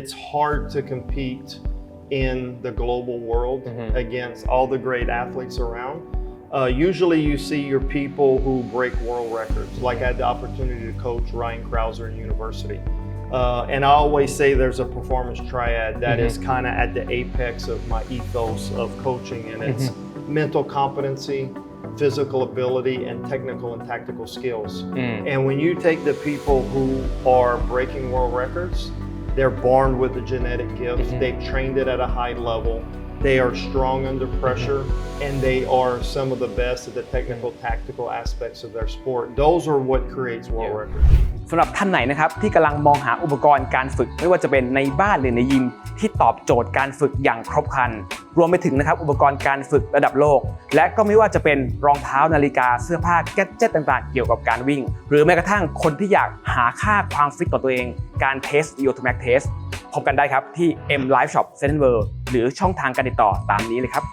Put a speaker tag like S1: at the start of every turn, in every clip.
S1: it's hard to compete in the global world against all the great athletes around. Usually you see your people who break world records. Like I had the opportunity to coach Ryan Krauser in university. And I always say there's a performance triad that is kind of at the apex of my ethos of coaching, and it's mental competency, physical ability, and technical and tactical skills. And when you take the people who are breaking world records, they're born with a genetic gift. They've trained it at a high level. They are strong under pressure, and they are some of the best at the technical, tactical aspects of their sport. Those are what creates world records.
S2: สำหรับท่านไหนนะครับที่กำลังมองหาอุปกรณ์การฝึกไม่ว่าจะเป็นในบ้านหรือในยิมที่ตอบโจทย์การฝึกอย่างครบครันรวมไปถึงนะครับอุปกรณ์การฝึกระดับโลกและก็ไม่ว่าจะเป็นรองเท้านาฬิกาเสื้อผ้าแกดเจ็ตต่างๆเกี่ยวกับการวิ่งหรือแม้กระทั่งคนที่อยากหาค่าความฟิตของตัวเองการเทส VO2max test พบกันได้ครับที่ M Live Shop Central World หรือช่องทางการติดต่อตามนี้เลยครับ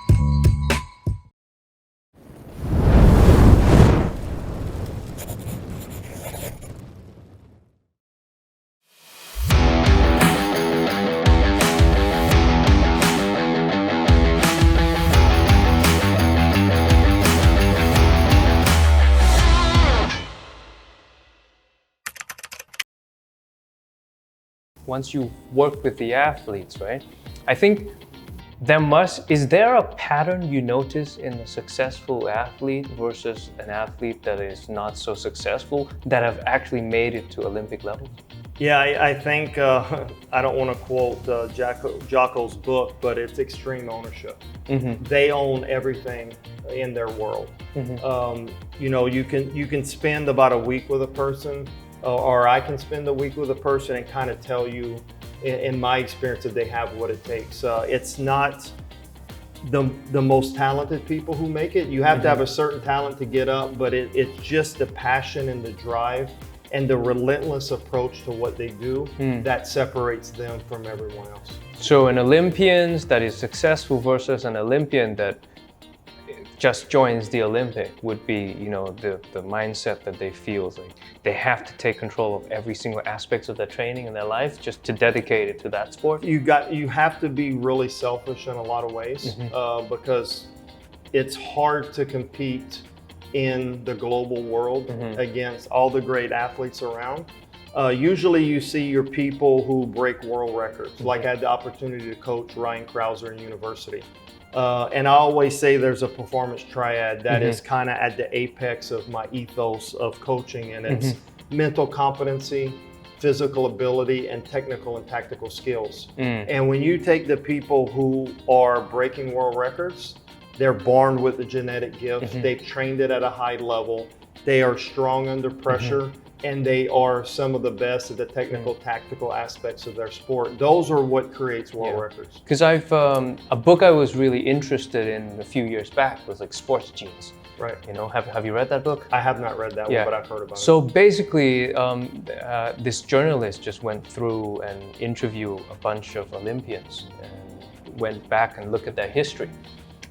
S3: Once you work with the athletes, right? I think is there a pattern you notice in a successful athlete versus an athlete that is not so successful that have actually made it to Olympic level?
S1: Yeah, I think, I don't want to quote Jocko's book, but it's extreme ownership. They own everything in their world. You know, you can spend about a week with a person, or I can spend a week with a person and kind of tell you, in my experience, that they have what it takes. It's not the most talented people who make it. You have to have a certain talent to get up, but it's just the passion and the drive and the relentless approach to what they do that separates them from everyone else.
S3: So an Olympian that is successful versus an Olympian that just joins the Olympic would be, you know, the mindset that they feel like they have to take control of every single aspect of their training and their life just to dedicate it to that sport.
S1: You have to be really selfish in a lot of ways because it's hard to compete in the global world against all the great athletes around. Usually you see your people who break world records. Like I had the opportunity to coach Ryan Krauser in university. And I always say there's a performance triad that is kind of at the apex of my ethos of coaching, and it's mental competency, physical ability, and technical and tactical skills. And when you take the people who are breaking world records, they're born with a genetic gift. They've trained it at a high level. They are strong under pressure. And they are some of the best at the technical, tactical aspects of their sport. Those are what creates world records.
S3: Because a book I was really interested in a few years back was like Sports Genes.
S1: Right.
S3: You know, have you read that book?
S1: I have not read that one, but I've heard about it.
S3: So basically, this journalist just went through and interviewed a bunch of Olympians and went back and looked at their history.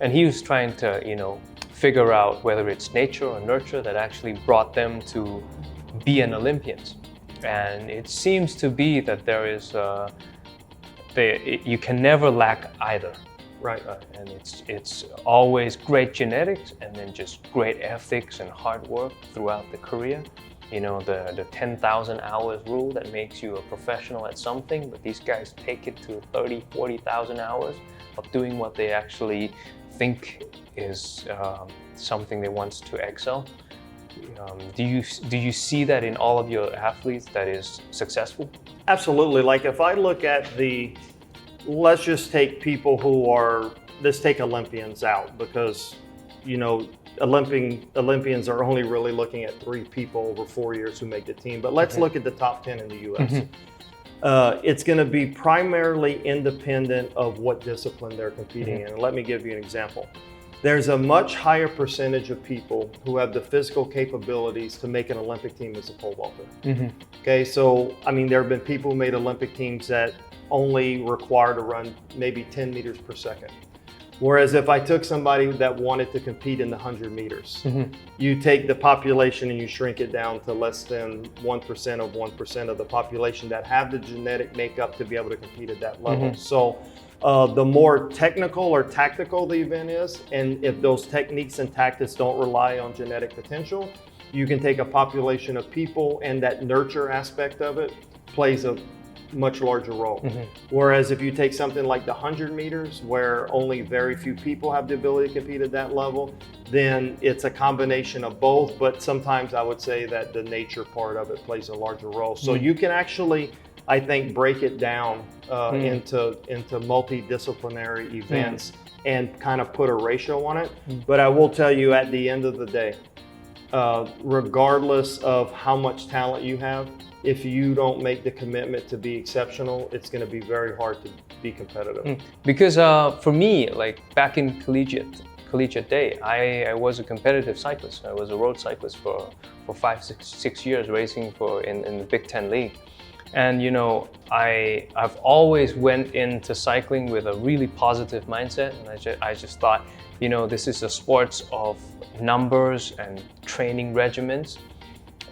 S3: And he was trying to, you know, figure out whether it's nature or nurture that actually brought them to be an Olympian. And it seems to be that there is, you can never lack either.
S1: Right.
S3: And it's always great genetics and then just great ethics and hard work throughout the career. You know, the 10,000 hours rule that makes you a professional at something, but these guys take it to 30, 40,000 hours of doing what they actually think is something they want to excel. Do you see that in all of your athletes that is successful?
S1: Absolutely. Like if I look at let's just take people who are, let's take Olympians out because, you know, Olympians are only really looking at 3 people over 4 years who make the team. But let's look at the top 10 in the U.S. It's going to be primarily independent of what discipline they're competing in. And let me give you an example. There's a much higher percentage of people who have the physical capabilities to make an Olympic team as a pole vaulter. Okay, so I mean, there have been people who made Olympic teams that only require to run maybe 10 meters per second. Whereas if I took somebody that wanted to compete in the 100 meters, you take the population and you shrink it down to less than 1% of 1% of the population that have the genetic makeup to be able to compete at that level. So the more technical or tactical the event is, and if those techniques and tactics don't rely on genetic potential, you can take a population of people and that nurture aspect of it plays a much larger role. Whereas if you take something like the 100 meters where only very few people have the ability to compete at that level, then it's a combination of both, but sometimes I would say that the nature part of it plays a larger role. So you can actually, I think, break it down into multidisciplinary events and kind of put a ratio on it. But I will tell you at the end of the day, regardless of how much talent you have, if you don't make the commitment to be exceptional, it's going to be very hard to be competitive.
S3: Because for me, like back in collegiate day, I was a competitive cyclist. I was a road cyclist for 5-6 years, racing in the Big Ten League. And you know, I've always went into cycling with a really positive mindset, and I just thought, you know, this is a sport of numbers and training regimens.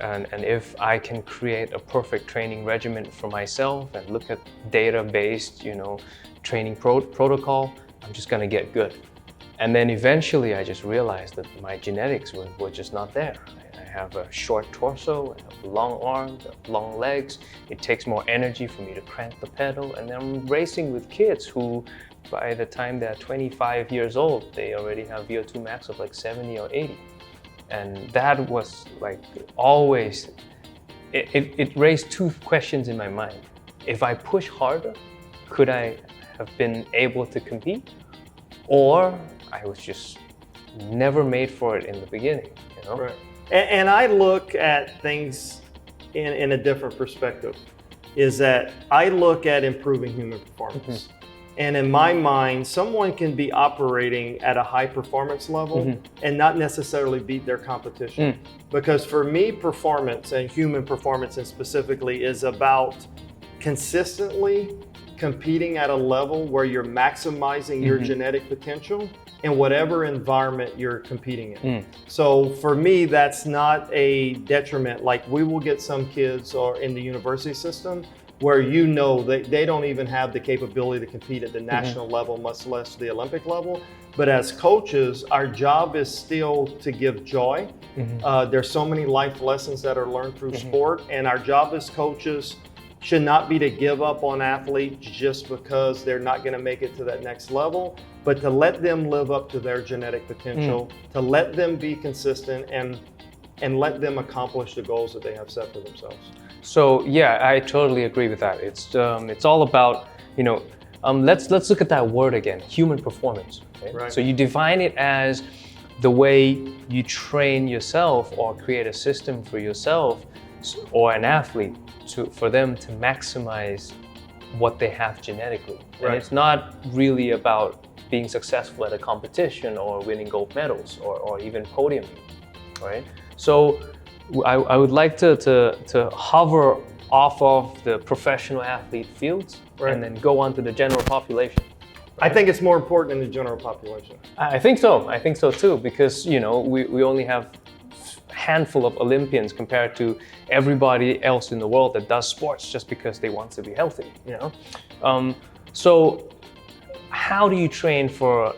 S3: And if I can create a perfect training regimen for myself and look at data-based, you know, training protocol, I'm just gonna get good. And then eventually I just realized that my genetics were just not there. I have a short torso, I have long arms, long legs. It takes more energy for me to crank the pedal. And then I'm racing with kids who, by the time they're 25 years old, they already have VO2 max of like 70 or 80. And that was like always, it raised two questions in my mind. If I push harder, could I have been able to compete? Or I was just never made for it in the beginning, you know?
S1: Right. And I look at things in a different perspective, is that I look at improving human performance. And in my mind, someone can be operating at a high performance level and not necessarily beat their competition. Because for me, performance and human performance and specifically is about consistently competing at a level where you're maximizing your genetic potential in whatever environment you're competing in. So for me, that's not a detriment. Like we will get some kids or in the university system where you know they don't even have the capability to compete at the national level, much less the Olympic level. But as coaches, our job is still to give joy. There's so many life lessons that are learned through sport, and our job as coaches should not be to give up on athletes just because they're not going to make it to that next level, but to let them live up to their genetic potential, to let them be consistent and let them accomplish the goals that they have set for themselves.
S3: So yeah, I totally agree with that. It's all about, you know, let's look at that word again, human performance. Okay?
S1: Right.
S3: So you define it as the way you train yourself or create a system for yourself or an athlete for them to maximize what they have genetically.
S1: Right.
S3: And it's not really about being successful at a competition or winning gold medals or even podiuming, right? So I would like to hover off of the professional athlete fields and then go on to the general population.
S1: Right? I think it's more important in the general population.
S3: I think so too, because you know we only have a handful of Olympians compared to everybody else in the world that does sports just because they want to be healthy, you know? So how do you train for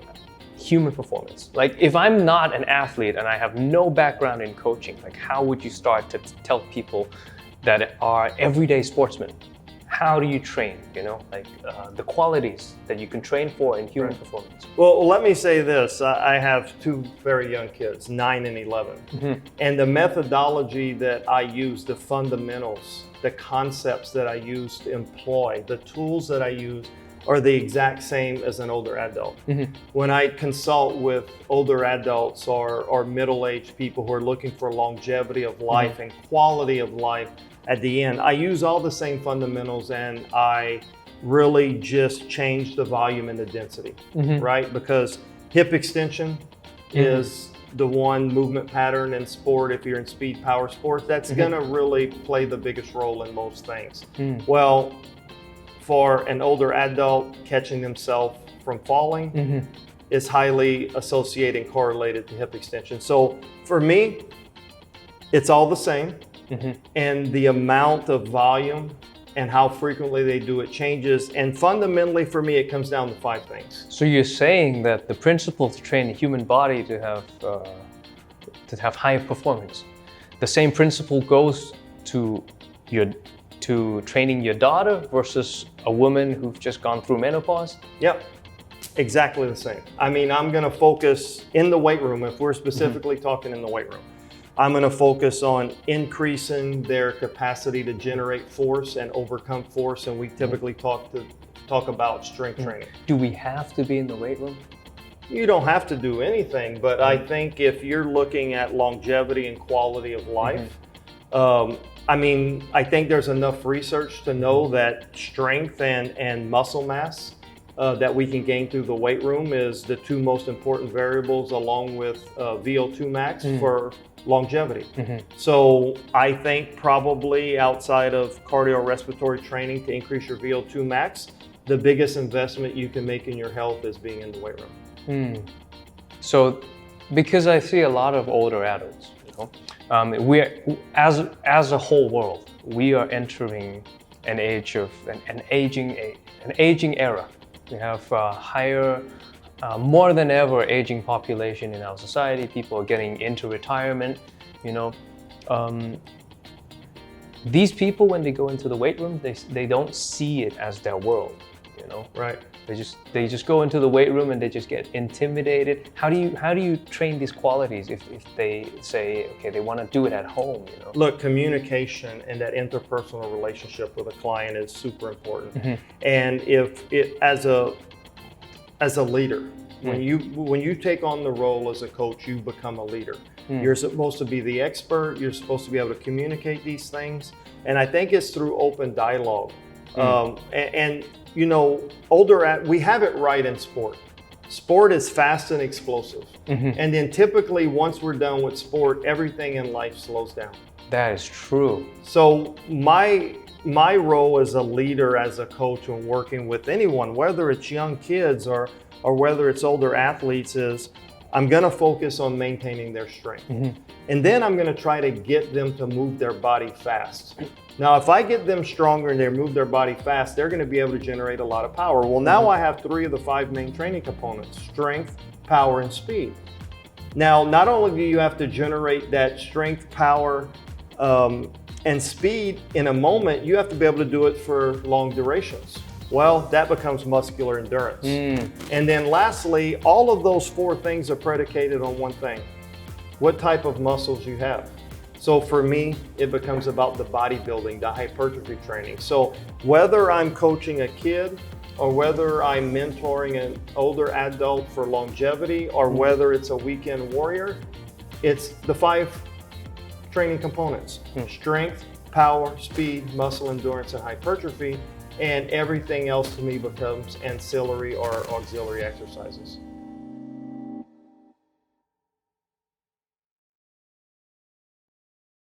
S3: human performance? Like if I'm not an athlete and I have no background in coaching, like how would you start to tell people that are everyday sportsmen, how do you train, you know, like the qualities that you can train for in human performance?
S1: Well, let me say this. I have two very young kids, 9 and 11. And the methodology that I use, the fundamentals, the concepts that I use to employ, the tools that I use are the exact same as an older adult. When I consult with older adults or middle-aged people who are looking for longevity of life and quality of life at the end, I use all the same fundamentals and I really just change the volume and the density, right? Because hip extension is the one movement pattern in sport. If you're in speed power sports, that's gonna really play the biggest role in most things. Well, for an older adult catching themselves from falling is highly associated and correlated to hip extension. So for me, it's all the same, and the amount of volume and how frequently they do it changes. And fundamentally for me, it comes down to 5 things.
S3: So you're saying that the principle to train the human body to have high performance, the same principle goes to training your daughter versus a woman who's just gone through menopause?
S1: Yep, exactly the same. I mean, I'm gonna focus in the weight room, if we're specifically talking in the weight room. I'm going to focus on increasing their capacity to generate force and overcome force, and we typically talk about strength training.
S3: Do we have to be in the weight room?
S1: You don't have to do anything, but I think if you're looking at longevity and quality of life, I mean, I think there's enough research to know that strength and muscle mass that we can gain through the weight room is the 2 most important variables, along with VO2 max for longevity. So I think probably outside of cardiorespiratory training to increase your VO2 max, the biggest investment you can make in your health is being in the weight room.
S3: So because I see a lot of older adults, you know, we're as a whole world, we are entering an age of an aging era. We have higher, more than ever aging population in our society. People are getting into retirement, you know. These people, when they go into the weight room, they don't see it as their world, you know.
S1: Right.
S3: They just go into the weight room and they just get intimidated. How do you train these qualities if they say, okay, they want to do it at home, you know?
S1: Look, communication and that interpersonal relationship with a client is super important. And if it as a leader, when you take on the role as a coach, you become a leader. You're supposed to be the expert. You're supposed to be able to communicate these things. And I think it's through open dialogue. And you know, we have it right in sport. Sport is fast and explosive. And then typically once we're done with sport, everything in life slows down.
S3: That is true.
S1: So my role as a leader, as a coach, when working with anyone, whether it's young kids or whether it's older athletes, is I'm going to focus on maintaining their strength. And then I'm going to try to get them to move their body fast. Now, if I get them stronger and they move their body fast, they're going to be able to generate a lot of power. Well, now I have 3 of the 5 main training components: strength, power, and speed. Now, not only do you have to generate that strength, power, and speed in a moment, you have to be able to do it for long durations. Well, that becomes muscular endurance. And then lastly, all of those 4 things are predicated on one thing: what type of muscles you have. So for me, it becomes about the bodybuilding, the hypertrophy training. So whether I'm coaching a kid or whether I'm mentoring an older adult for longevity or whether it's a weekend warrior, it's the 5 training components: strength, power, speed, muscle endurance, and hypertrophy. And everything else to me becomes ancillary or auxiliary exercises.